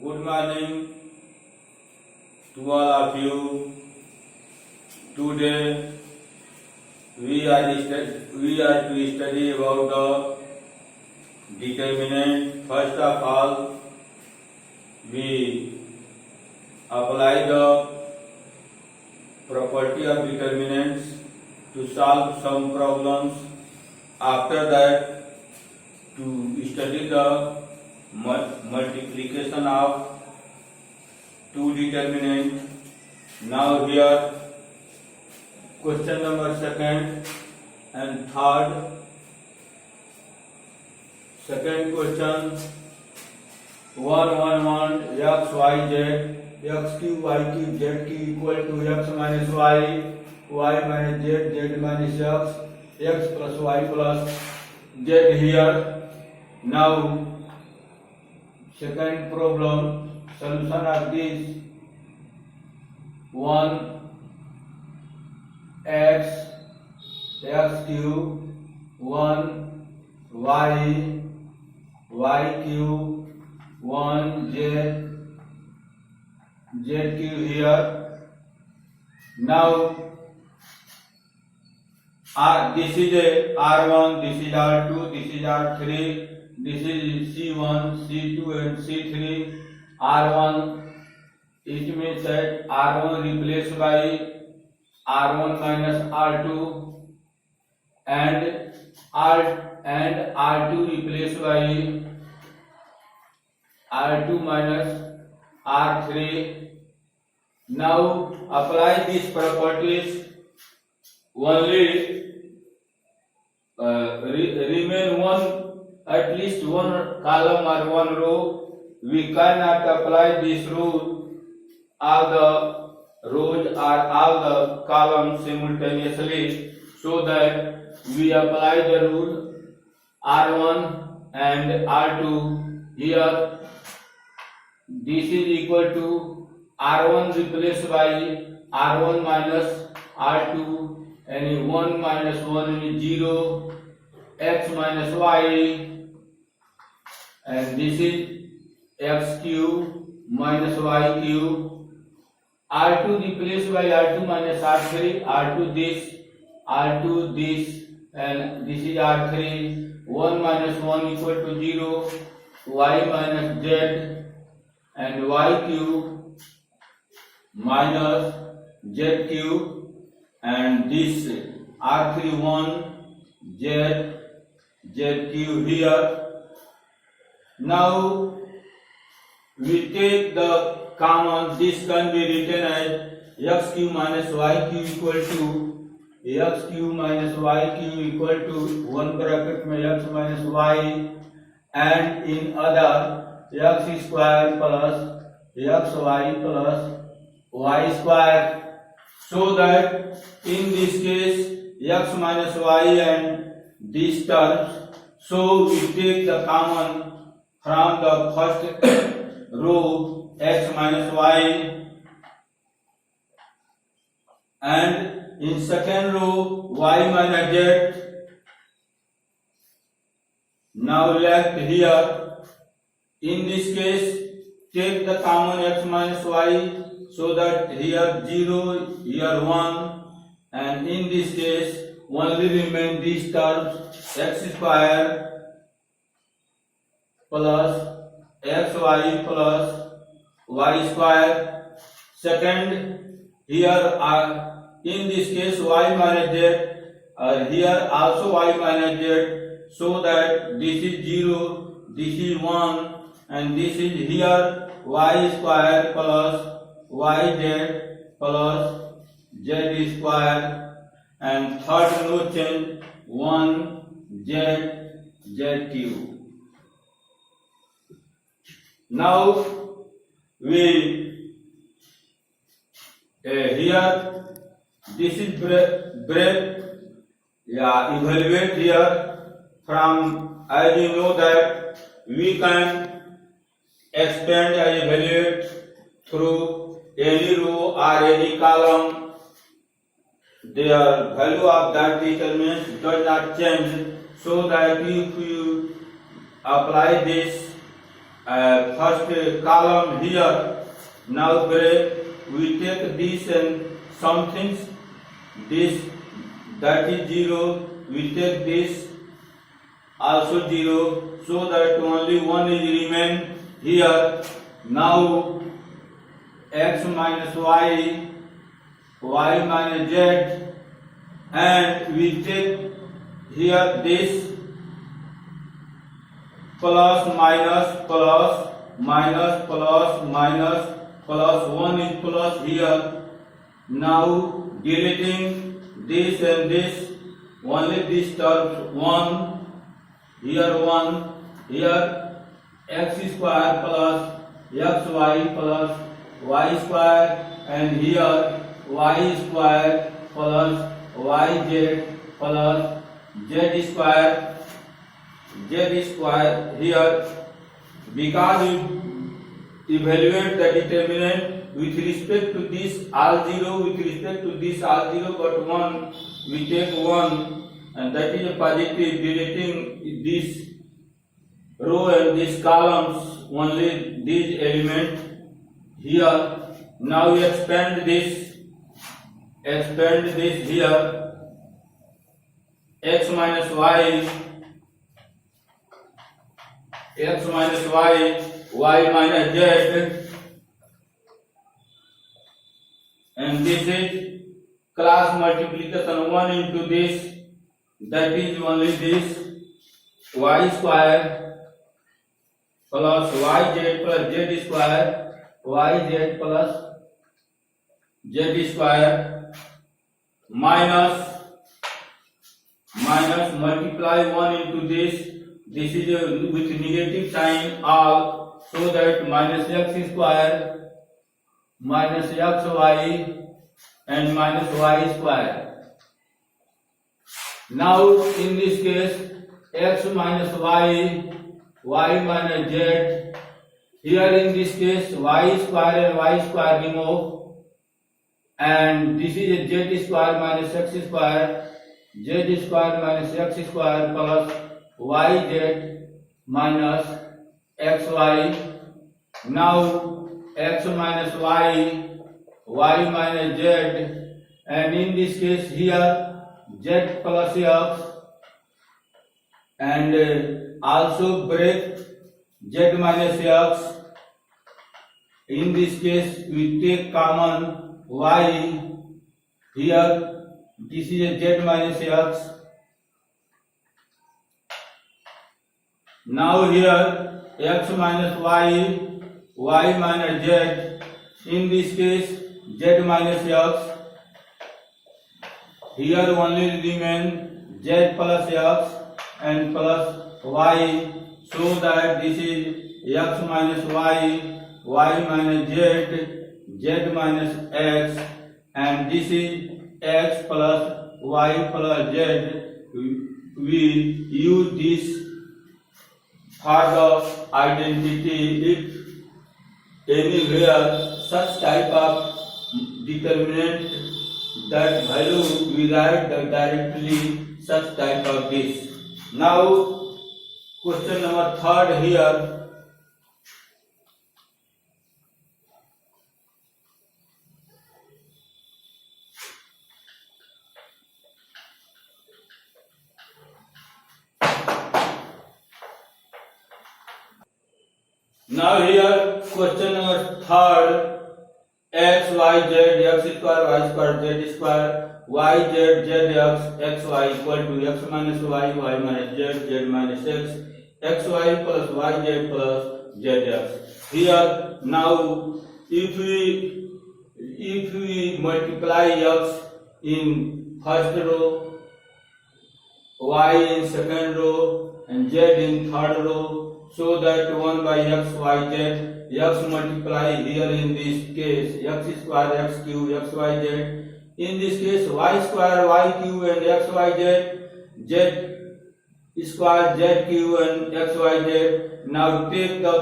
Good morning to all of you. Today we are to study about the determinant. First of all, we apply the property of determinants to solve some problems. After that, to study the multiplication of two determinants. Now here question number second and third. Second question, 1 1 1 x y z x cube y cube z cube equal to x minus y minus z z minus x plus y plus z here. Now second problem, solution of this: 1 x cube 1 y cube 1 z cube here. Now this is a R1, this is R2, this is R3, this is C1, C2 and C3. R1, it means that R1 replaced by R1 minus R2 and R2 replaced by R2 minus R3. Now apply these properties. Only remain at least one column or one row. We cannot apply this rule all the rows or all the columns simultaneously, so that we apply the rule R1 and R2 here. This is equal to R1 replaced by R1 minus R2, and 1 minus 1 is 0, x minus y, and this is x cube minus y cube. R2 replaced by R2 minus R3, R2 this, and this is R3. 1 minus 1 equal to 0, y minus z, and y cube minus z cube, and this R3 1 z cube here. Now we take the common. This can be written as x cube minus y cube equal to x cube minus y cube equal to 1 bracket में x minus y, and in other x square plus xy plus y square, so that in this case x minus y and these terms. So we take the common from the first row, x minus y, and in second row y minus z. Now left here, in this case take the common x minus y, so that here 0, here 1, and in this case only remain these terms, x square plus xy plus y square. Second, here in this case y minus z, here also y minus z, so that this is 0, this is 1, and this is here y square plus yz plus z square, and third no change, 1 z cube. Now we here this is evaluate here. From, as you know that we can expand or evaluate through any row or any column. Their value of that determinant does not change, so that if you apply this first column here. Now break. We take this and some things. This that is 0. We take this also 0, so that only one is remain here. Now x minus y, y minus z, and we take here this plus minus plus minus plus minus plus 1 is plus here. Now deleting this and this, only this term 1, here 1, here x square plus xy plus y square, and here y square plus yz plus z square here. Because we evaluate the determinant with respect to this all 0, with respect to this all 0 but 1, we take 1, and that is a positive. Deleting this row and these columns, only these element here. Now we expand this here. X minus y, y minus z, and this is cross multiplication 1 into this, that is only this y square plus yz plus z square, yz plus z square, minus multiply 1 into this is with negative sign all, so that minus x square minus xy and minus y square. Now in this case x minus y, y minus z, here in this case y square and y square remove, and this is a z square minus x square, z square minus x square plus yz minus xy. Now x minus y, y minus z, and in this case here z plus x, and also break z minus x. In this case we take common y here. This is a z minus x. Now here x minus y, y minus z. In this case z minus x. Here only remain z plus x and plus y, so that this is x minus y, y minus z, z minus x, and this is x plus y plus z. We use this for the identity. If anywhere such type of determinant, that value we write directly such type of this. Now question number 3 here. Now here question number 3, x, y, z, x square, z square, y, z, z, x, y equal to x minus y, y minus z, z minus x, xy plus yz plus zx. Here now if we multiply x in first row, y in second row, and z in third row, so that 1 by x, y, z, x multiply here in this case x square, x cube, x, y, z. In this case y square, y cube and x, y, z, z square, z cube and x, y, z. Now take the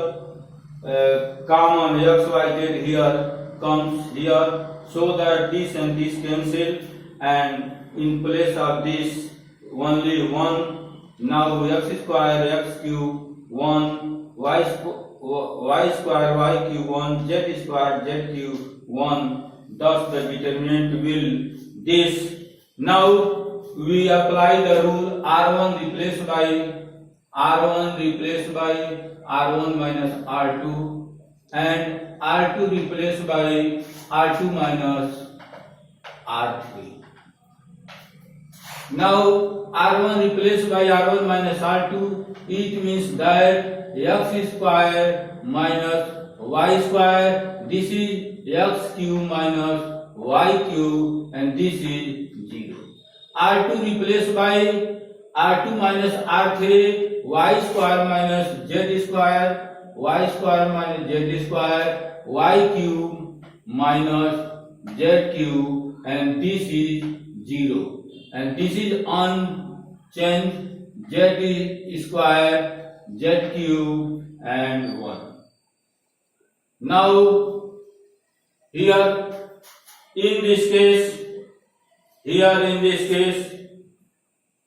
common x, y, z here comes here, so that this and this cancel, and in place of this only 1. Now x square, x cube 1, y square y cube 1, z square z cube 1. Thus the determinant will this. Now we apply the rule R1 replaced by R1 minus R2 and R2 replaced by R2 minus R3. Now R1 replaced by R1 minus R2, it means that x square minus y square, this is x cube minus y cube, and this is 0. R2 replaced by R2 minus R3, y square minus z square, y square minus z square, y cube minus z cube, and this is 0. And this is unchanged, z square, z cube, and 1. Now here in this case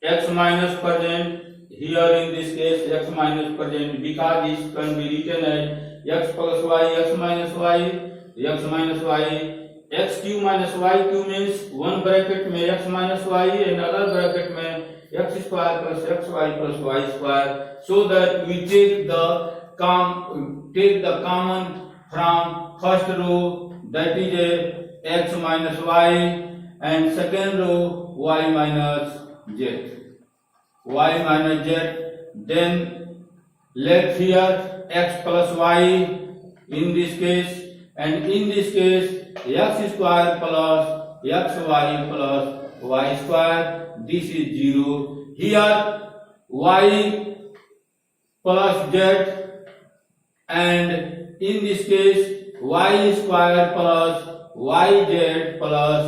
x minus present, here in this case x minus present, because this can be written as x plus y, x minus y, x minus y. X cube minus y cube means one bracket में x minus y and other bracket में x square plus xy plus y square, so that we take the common from first row, that is a x minus y, and second row y minus z, then let here x plus y in this case, and in this case x square plus xy plus y square, this is 0. Here y plus z, and in this case y square plus yz plus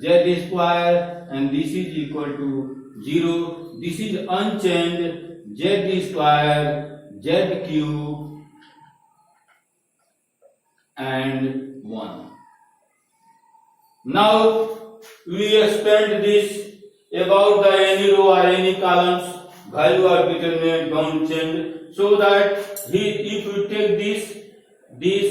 z square, and this is equal to 0. This is unchanged, z square, z cube, and 1. Now we expand this about the any row or any columns, value or determinant don't change, so that if we take this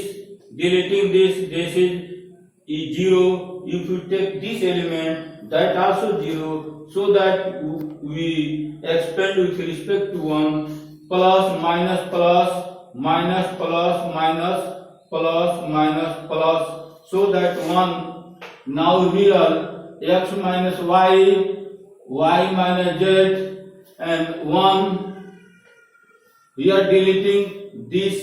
deleting this is 0. If we take this element, that also 0, so that we expand with respect to 1, plus minus plus minus plus minus plus minus plus, so that 1. Now here x minus y, y minus z, and 1. We are deleting this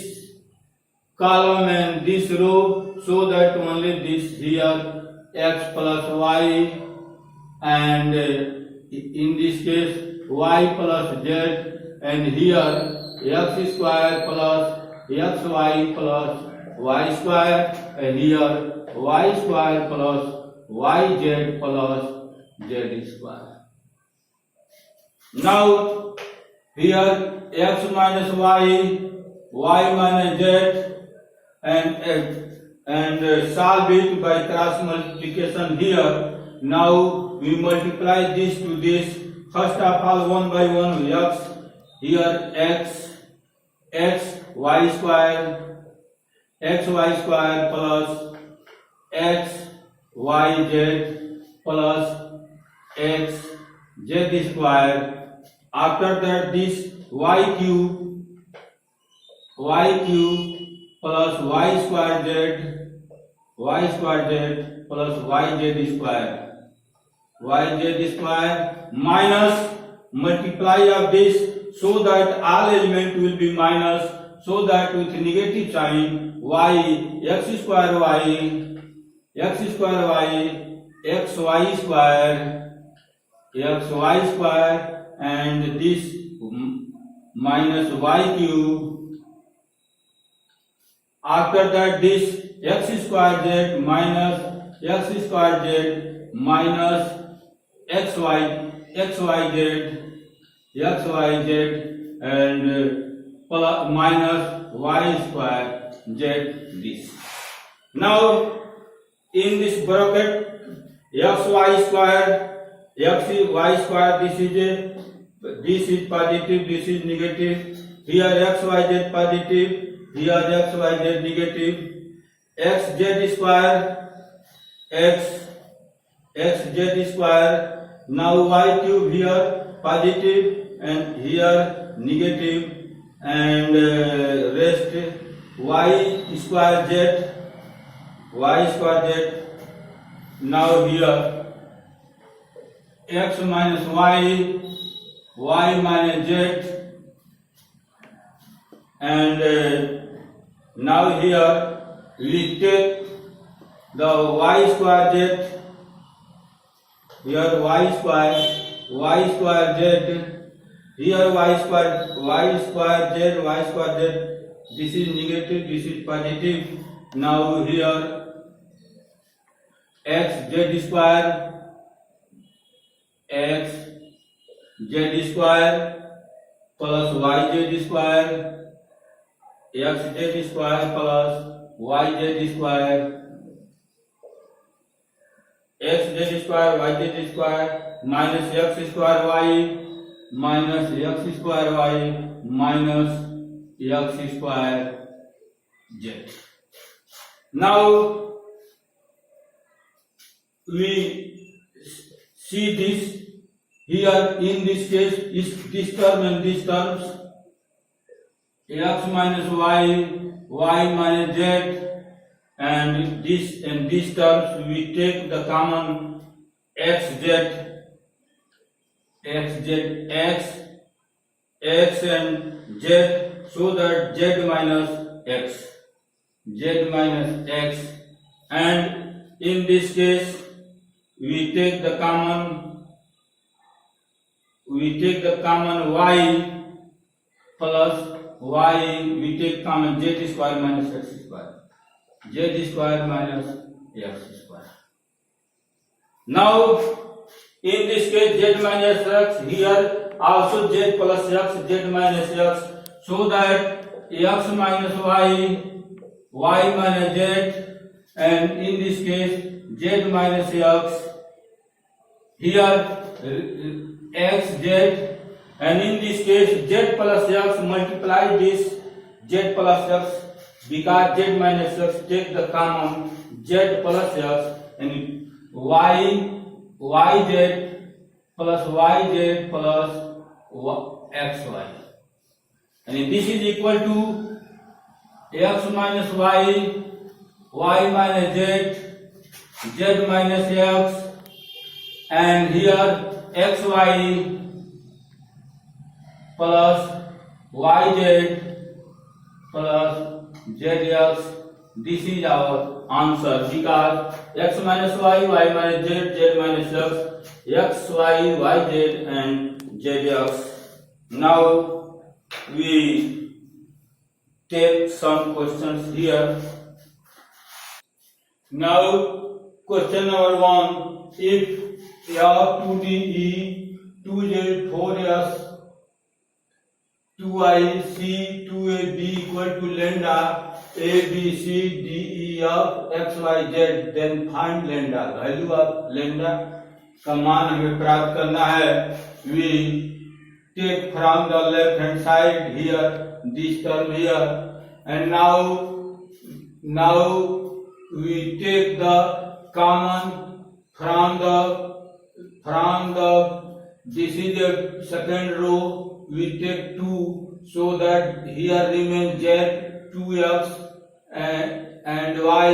column and this row, so that only this here x plus y, and in this case y plus z, and here x square plus xy plus y square, and here y square plus yz plus z square. Now here x minus y, y minus z, and solve it by cross multiplication here. Now we multiply this to this. First of all, 1 by 1 x, here x y square, xy square plus x y z plus x z square. After that, this y cube plus y square z plus yz square minus multiply of this, so that all element will be minus, so that with negative sign y, x square y, xy square, and this minus y cube. After that, this x square z minus x square z minus xyz, and plus minus y square z this. Now in this bracket xy square, xy square, this is positive, this is negative. Here xyz positive, here x y z negative, x z square, x z square. Now y cube here positive and here negative, and rest y square z. Now here x minus y minus z, and now here we take the y square z, here y square z, here y square z, this is negative, this is positive. Now here x z square plus y z square, x z square plus y z square, x z square y z square minus x square y minus x square y minus x square z. Now we see this here. In this case is this term and these terms, x minus y minus z, and these terms we take the common x and z, so that z minus x, and in this case we take the common y plus y, we take common z square minus x square, Now in this case z minus x, here also z plus x, z minus x, so that x minus y minus z, and in this case z minus x, here x z, and in this case z plus x, multiply this z plus x, because z minus x take the common z plus x, and yz plus xy, and this is equal to x minus y minus z minus x, and here xy plus yz plus zx. This is our answer, because x minus y minus z minus x, y, yz and zx. Now we take some questions here. Now question number 1, if F2DE 2Z 4S 2IC 2AB equal to lambda ABCDE of XYZ, then find lambda, value of lambda का मान हमें प्राप्त करना है. We take from the left hand side here this term here, and now we take the common from the this is the second row, we take 2, so that here remains z 2x and y,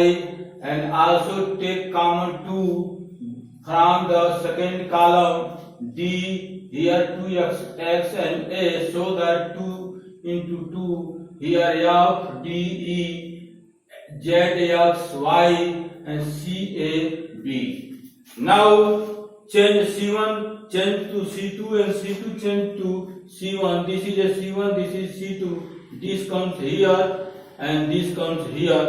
and also take common 2 from the second column d, here 2x x and a, so that 2 into 2, here f d e z x y and c a b. Now change C1 change to C2 and C2 change to C1. This is a C1, this is C2. This comes here and this comes here.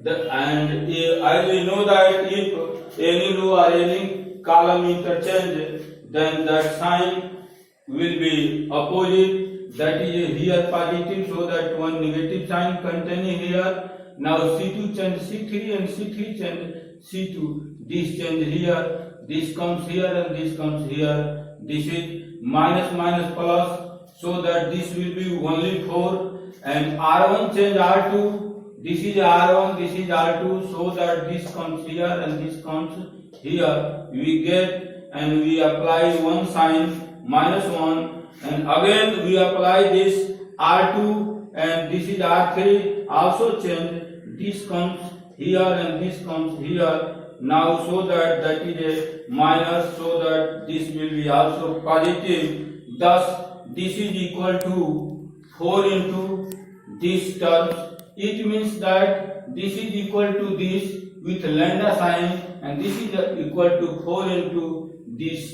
And as we know that if any row or any column interchange, then that sign will be opposite. That is here positive, so that one negative sign containing here. Now C2 change C3 and C3 change C2. This change here. This comes here and this comes here. This is minus minus plus, so that this will be only 4, and R1 change R2. This is R1, this is R2, so that this comes here and this comes here. We get and we apply one sign -1, and again we apply this R2 and this is R3. Also change. This comes here and this comes here. Now so that is a minus, so that this will be also positive. Thus this is equal to 4 into this terms. It means that this is equal to this with lambda sign, and this is equal to 4 into this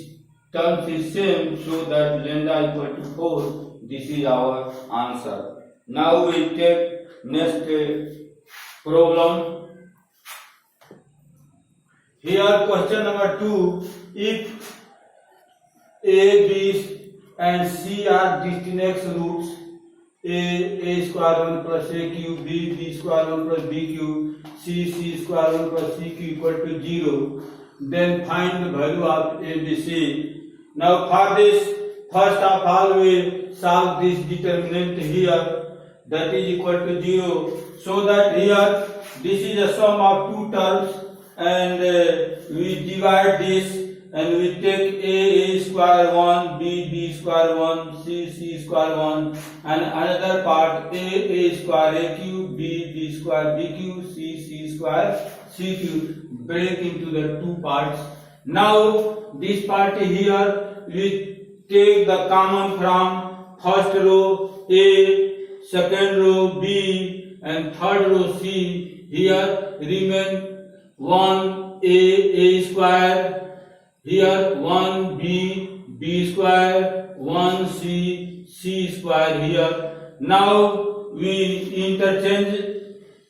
terms is same, so that lambda equal to 4. This is our answer. Now we take next problem. Here question number 2. If A, B and C are distinct roots, A square 1 plus AQ, B square 1 plus BQ, C square 1 plus CQ equal to 0, then find the value of ABC. Now for this, first of all we solve this determinant here, that is equal to 0, so that here this is a sum of two terms, and we divide this and we take A square 1, B square 1, C square 1, and another part A square AQ, B square BQ, C square CQ, break into the two parts. Now this part here we take the common from first row A, second row B, and third row C. Here remain 1 A square, here 1 B square, 1 C square here. Now we interchange.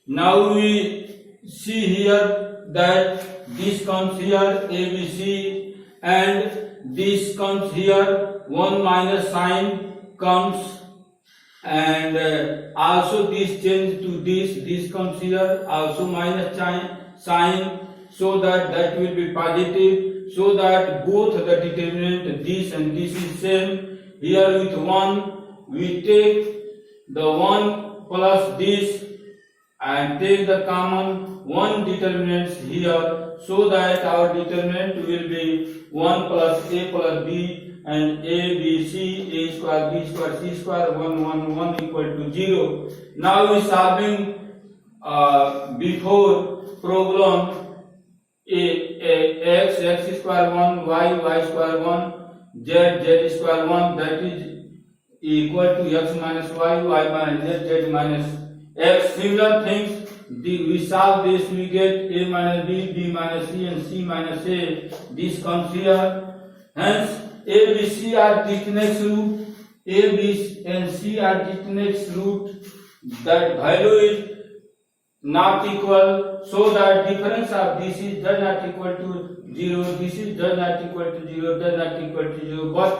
Now we see here that this comes here ABC, and this comes here, 1 minus sign comes, and also this change to this comes here, also minus sign, so that will be positive, so that both the determinant this and this is same. Here with 1 we take the 1 plus this and take the common 1 determinants here, so that our determinant will be 1 plus A plus B, and A, B, C, A square, B square, C square, 1, 1, 1 equal to 0. Now we solving before problem x square 1, y square 1, z square 1, that is equal to x minus y minus z minus x. Similar things, we solve this, we get A minus B minus C, and C minus A. This comes here. Hence A, B, C are distinct root. A, B, and C are distinct root. That value is not equal, so that difference of this is does not equal to 0. This is does not equal to 0. Does not equal to 0. But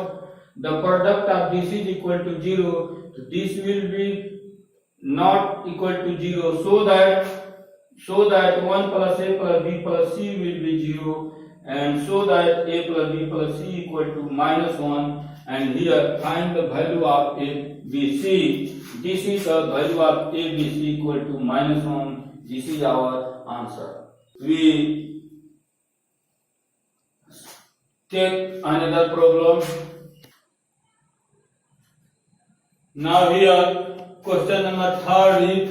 the product of this is equal to 0. This will be not equal to 0. So that 1 plus A plus B plus C will be 0. And so that A plus B plus C equal to -1, and here find the value of A, B, C. This is the value of A, B, C equal to -1. This is our answer. We take another problem. Now here question number 3, if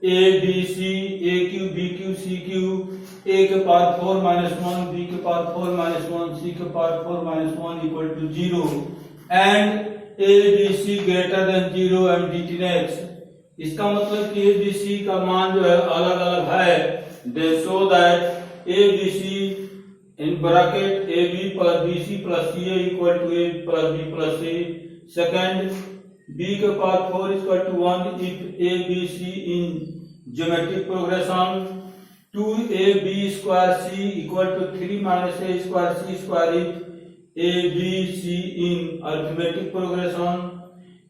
A, B, C, AQ, BQ, CQ, A के power 4 minus 1, B के power 4 minus 1, C के power 4 minus 1 equal to 0, and A, B, C greater than 0 and determinates. इसका मतलब कि A, B, C का मान जो है अलग अलग है. They show that A, B, C in bracket A, B plus B, C plus C A equal to A plus B plus C. Second, B के power 4 is equal to 1 if A, B, C in geometric progression. 2AB square C equal to 3 minus A square C square if A, B, C in arithmetic progression.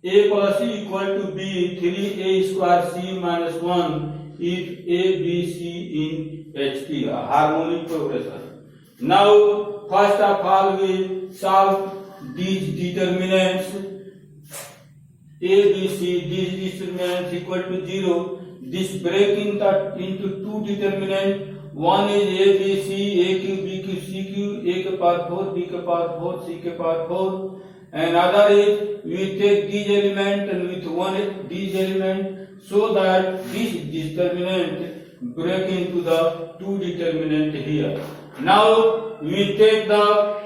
A plus C equal to B 3A square C minus 1 if A, B, C in HP, harmonic progression. Now first of all we solve these determinants. A, B, C, these determinants equal to 0. This break into two determinants. One is A, B, C, A cube, B cube, C cube, A के power 4, B के power 4, C के power 4. And other is we take these element and with one these element so that this determinant break into the two determinant here. Now we take the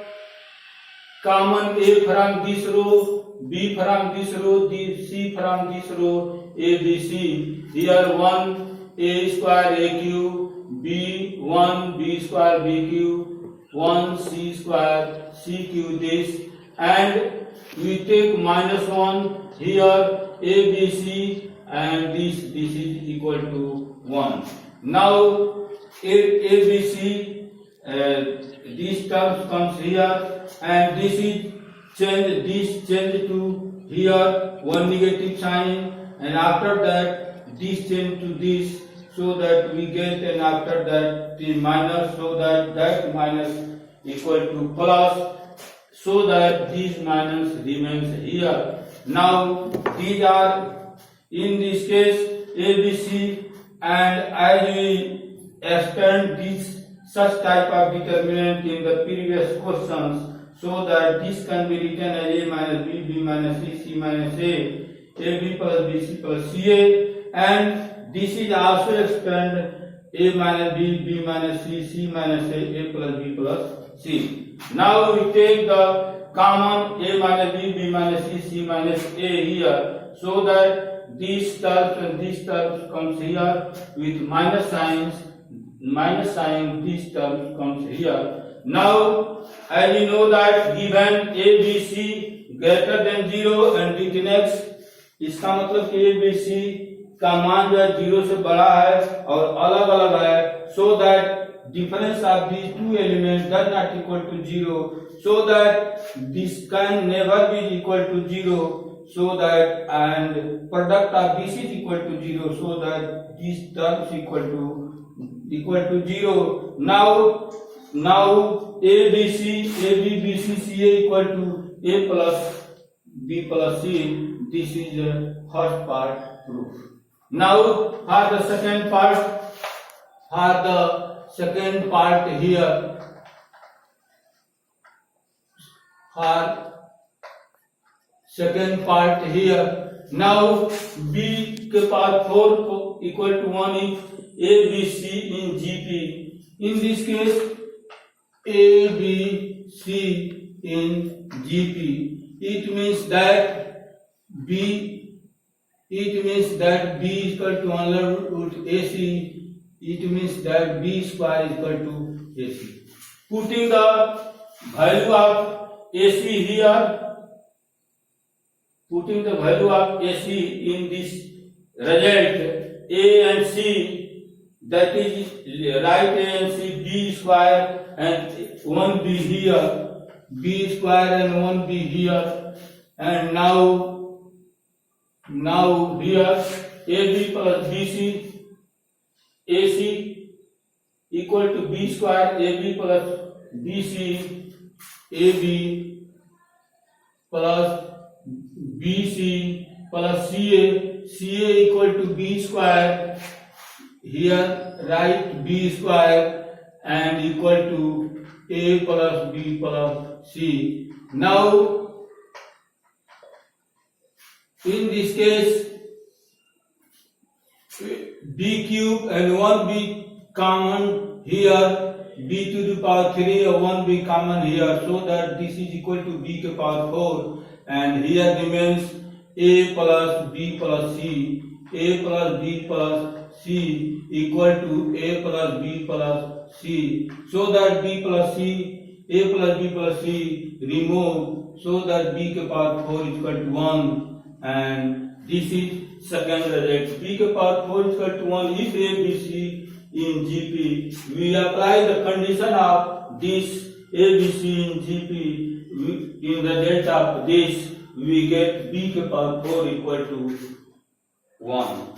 common A from this row, B from this row, C from this row, A, B, C. Here 1 A square A cube, B 1 B square B cube, 1 C square C cube this, and we take minus 1 here A, B, C, and this is equal to 1. Now A, B, C, these terms comes here, and this is change to here one negative sign, and after that this change to this, so that we get, and after that the minus, so that minus equal to plus, so that this minus remains here. Now these are in this case A, B, C, and as we extend this such type of determinant in the previous questions, so that this can be written as A minus B, B minus C, C minus A, B plus B, C plus CA, and this is also extend A minus B, B minus C, C minus A plus B plus C. Now we take the common A minus B, B minus C, C minus A here, so that these terms and these terms comes here with minus signs, these terms comes here. Now as you know that given A, B, C greater than 0 and it next, इसका मतलब कि A, B, C का मान जो है 0 से बड़ा है और अलग अलग है, so that difference of these two elements does not equal to 0, so that this can never be equal to 0, so that, and product of this is equal to 0, so that these terms equal to 0. Now A, B, C, CA equal to A plus B plus C. This is the first part proof. Now for the second part here, now B के power 4 equal to 1 is A, B, C in GP. In this case A, B, C in GP. It means that B is equal to under root AC. It means that B square is equal to AC. Putting the value of AC here, putting the value of AC in this result, A and C, that is right A and C, B square and 1B here, B square and 1B here, and now here AB plus BC, AC equal to B square, AB plus BC, AB plus BC plus CA equal to B square, here write B square and equal to A plus B plus C. Now in this case B cube and 1B common here, B to the power 3 or 1B common here, so that this is equal to B to the power 4, and here remains A plus B plus C, A plus B plus C equal to A plus B plus C, so that B plus C, A plus B plus C remove, so that B to the power 4 is equal to 1, and this is second result. B to the power 4 is equal to 1 if A, B, C in GP. We apply the condition of this A, B, C in GP. In the result of this, we get B to the power 4 equal to 1.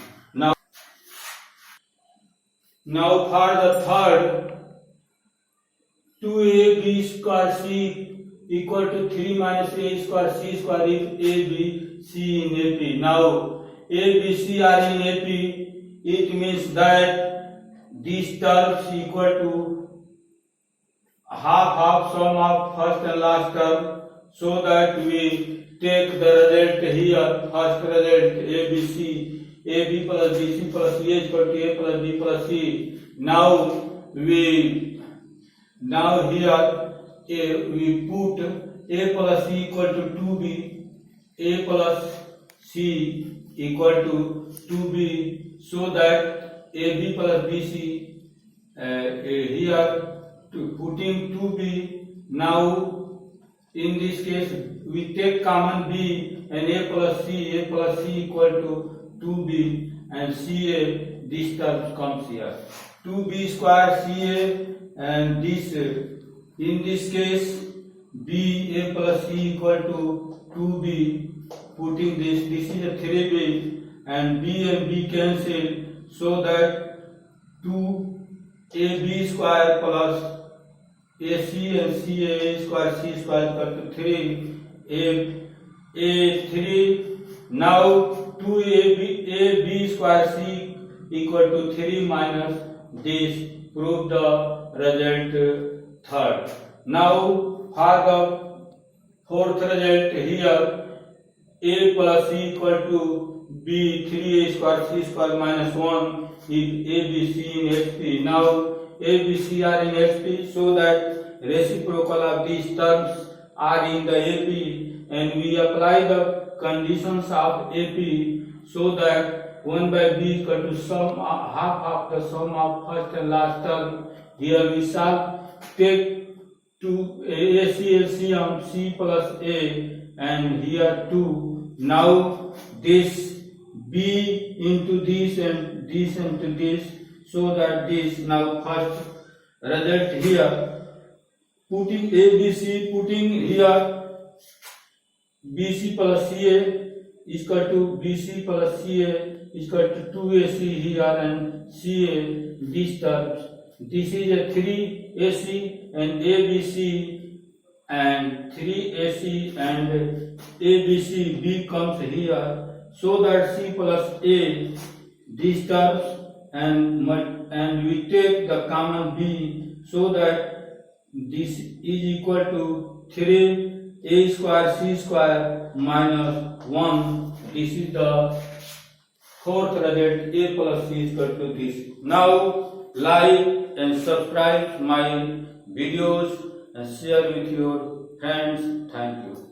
Now for the third, 2AB square C equal to 3 minus A square C square if A, B, C in AP. Now A, B, C are in AP. It means that these terms equal to half sum of first and last term. So that we take the result here. First result A, B, C. AB plus BC plus C is equal to A plus B plus C. Now here we put A plus C equal to 2B, A plus C equal to 2B, so that AB plus BC here to putting 2B. Now in this case we take common B and A plus C equal to 2B and CA, this term comes here. 2B square CA and this, in this case B A plus C equal to 2B, putting this is a 3B and B cancel, so that 2AB square plus AC and CA square C square equal to 3 A 3. Now 2AB square C equal to 3 minus this, prove the result third. Now for the fourth result here, A plus C equal to B 3A square C square minus 1 if A, B, C in HP. Now A, B, C are in HP, so that reciprocal of these terms are in the AP, and we apply the conditions of AP, so that 1 by B equal to sum half of the sum of first and last term. Here we shall take to AC LCM C plus A and here 2. Now this B into this and this into this, so that this. Now first result here, putting ABC, putting here BC plus CA is equal to BC plus CA is equal to 2AC here and CA, these terms. This is a 3AC and ABC and 3AC and ABC, B comes here, so that C plus A, these terms, and we take the common B, so that this is equal to 3A square C square minus 1. This is the fourth result. A plus C is equal to this. Now like and subscribe my videos and share with your friends. Thank you.